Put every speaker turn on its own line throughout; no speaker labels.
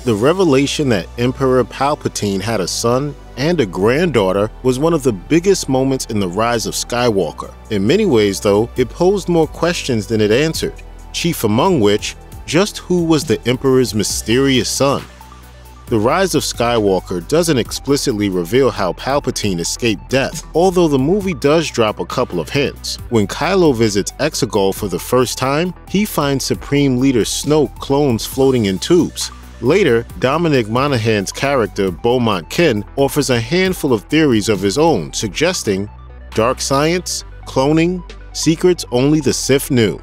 The revelation that Emperor Palpatine had a son and a granddaughter was one of the biggest moments in the rise of Skywalker. In many ways, though, it posed more questions than it answered, chief among which, just who was the Emperor's mysterious son? The Rise of Skywalker doesn't explicitly reveal how Palpatine escaped death, although the movie does drop a couple of hints. When Kylo visits Exegol for the first time, he finds Supreme Leader Snoke clones floating in tubes. Later, Dominic Monaghan's character, Beaumont Kin, offers a handful of theories of his own, suggesting dark science, cloning, secrets only the Sith knew.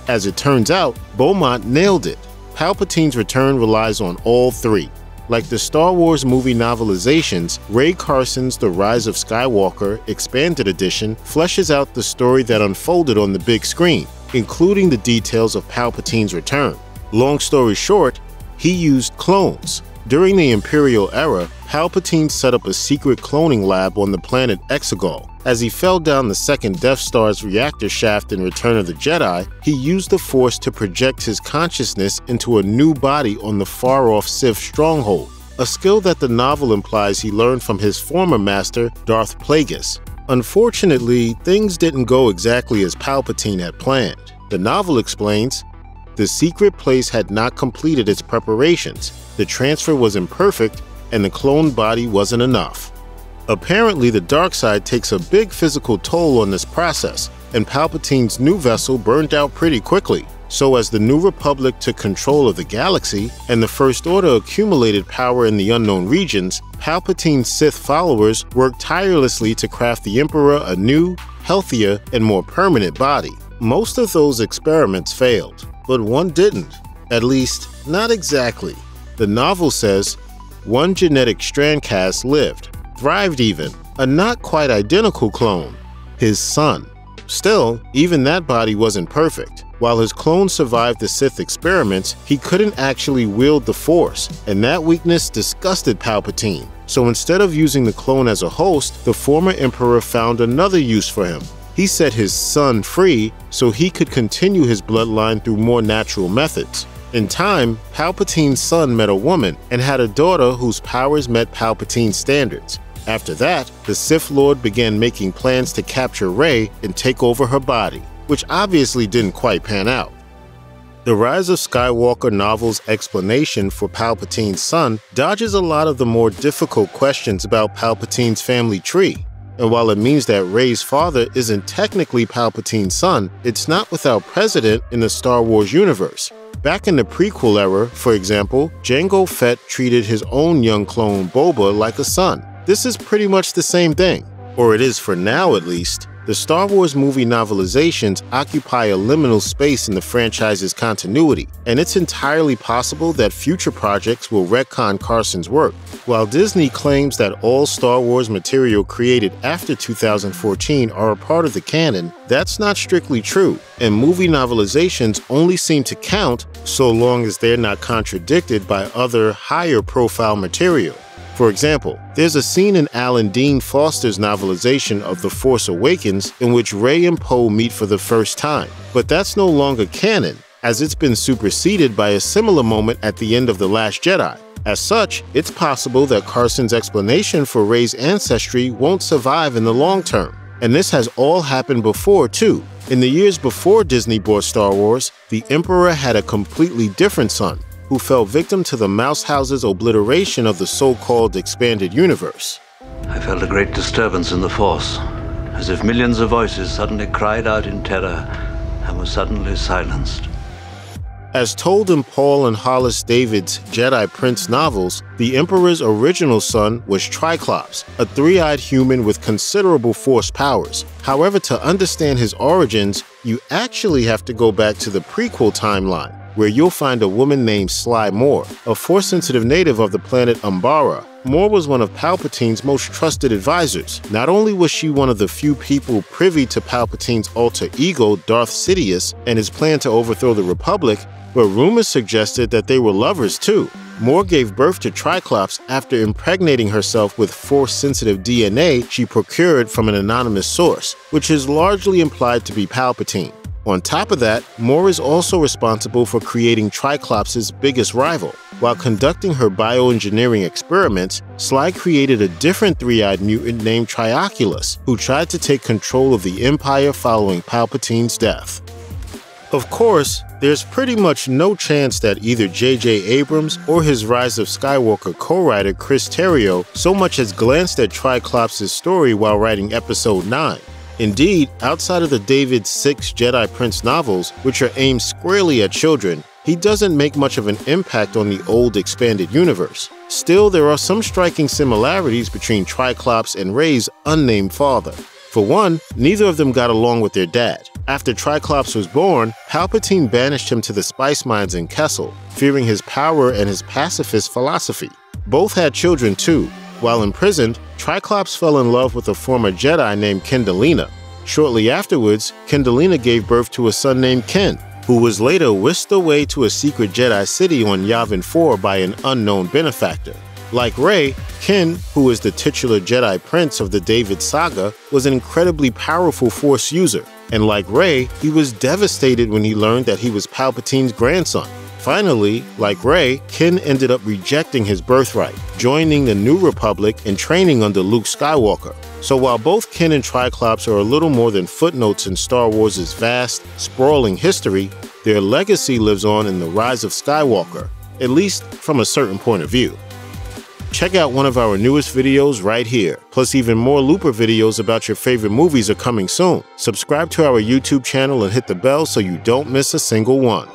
As it turns out, Beaumont nailed it. Palpatine's return relies on all three. Like the Star Wars movie novelizations, Ray Carson's The Rise of Skywalker Expanded Edition fleshes out the story that unfolded on the big screen, including the details of Palpatine's return. Long story short, he used clones. During the Imperial era, Palpatine set up a secret cloning lab on the planet Exegol. As he fell down the second Death Star's reactor shaft in Return of the Jedi, he used the Force to project his consciousness into a new body on the far-off Sith stronghold, a skill that the novel implies he learned from his former master, Darth Plagueis. Unfortunately, things didn't go exactly as Palpatine had planned. The novel explains, the secret place had not completed its preparations, the transfer was imperfect, and the cloned body wasn't enough. Apparently, the dark side takes a big physical toll on this process, and Palpatine's new vessel burned out pretty quickly. So as the New Republic took control of the galaxy, and the First Order accumulated power in the unknown regions, Palpatine's Sith followers worked tirelessly to craft the Emperor a new, healthier, and more permanent body. Most of those experiments failed, but one didn't. At least, not exactly. The novel says, one genetic strand cast lived, thrived even, a not quite identical clone, his son. Still, even that body wasn't perfect. While his clone survived the Sith experiments, he couldn't actually wield the Force, and that weakness disgusted Palpatine. So instead of using the clone as a host, the former Emperor found another use for him. He set his son free so he could continue his bloodline through more natural methods. In time, Palpatine's son met a woman and had a daughter whose powers met Palpatine's standards. After that, the Sith Lord began making plans to capture Rey and take over her body, which obviously didn't quite pan out. The Rise of Skywalker novel's explanation for Palpatine's son dodges a lot of the more difficult questions about Palpatine's family tree. And while it means that Rey's father isn't technically Palpatine's son, it's not without precedent in the Star Wars universe. Back in the prequel era, for example, Jango Fett treated his own young clone Boba like a son. This is pretty much the same thing, or it is for now at least. The Star Wars movie novelizations occupy a liminal space in the franchise's continuity, and it's entirely possible that future projects will retcon Carson's work. While Disney claims that all Star Wars material created after 2014 are a part of the canon, that's not strictly true, and movie novelizations only seem to count so long as they're not contradicted by other, higher-profile material. For example, there's a scene in Alan Dean Foster's novelization of The Force Awakens in which Rey and Poe meet for the first time. But that's no longer canon, as it's been superseded by a similar moment at the end of The Last Jedi. As such, it's possible that Carson's explanation for Rey's ancestry won't survive in the long term. And this has all happened before, too. In the years before Disney bought Star Wars, the Emperor had a completely different son, who fell victim to the Mouse House's obliteration of the so-called expanded universe.
I felt a great disturbance in the Force, as if millions of voices suddenly cried out in terror and were suddenly silenced.
As told in Paul and Hollis David's Jedi Prince novels, the Emperor's original son was Triclops, a three-eyed human with considerable Force powers. However, to understand his origins, you actually have to go back to the prequel timeline, where you'll find a woman named Sly Moore, a Force-sensitive native of the planet Umbara. Moore was one of Palpatine's most trusted advisors. Not only was she one of the few people privy to Palpatine's alter ego, Darth Sidious, and his plan to overthrow the Republic, but rumors suggested that they were lovers too. Moore gave birth to Triclops after impregnating herself with Force-sensitive DNA she procured from an anonymous source, which is largely implied to be Palpatine. On top of that, Moore is also responsible for creating Triclops' biggest rival. While conducting her bioengineering experiments, Sly created a different three-eyed mutant named Trioculus, who tried to take control of the Empire following Palpatine's death. Of course, there's pretty much no chance that either J.J. Abrams or his Rise of Skywalker co-writer Chris Terrio so much as glanced at Triclops' story while writing Episode 9. Indeed, outside of the David 6 Jedi Prince novels, which are aimed squarely at children, he doesn't make much of an impact on the old expanded universe. Still, there are some striking similarities between Triclops and Rey's unnamed father. For one, neither of them got along with their dad. After Triclops was born, Palpatine banished him to the spice mines in Kessel, fearing his power and his pacifist philosophy. Both had children too. While imprisoned, Triclops fell in love with a former Jedi named Kendalina. Shortly afterwards, Kendalina gave birth to a son named Ken, who was later whisked away to a secret Jedi city on Yavin 4 by an unknown benefactor. Like Rey, Ken, who is the titular Jedi Prince of the David saga, was an incredibly powerful Force user. And like Rey, he was devastated when he learned that he was Palpatine's grandson. Finally, like Rey, Ken ended up rejecting his birthright, joining the New Republic and training under Luke Skywalker. So while both Ken and Triclops are a little more than footnotes in Star Wars' vast, sprawling history, their legacy lives on in the Rise of Skywalker, at least from a certain point of view. Check out one of our newest videos right here. Plus, even more Looper videos about your favorite movies are coming soon. Subscribe to our YouTube channel and hit the bell so you don't miss a single one.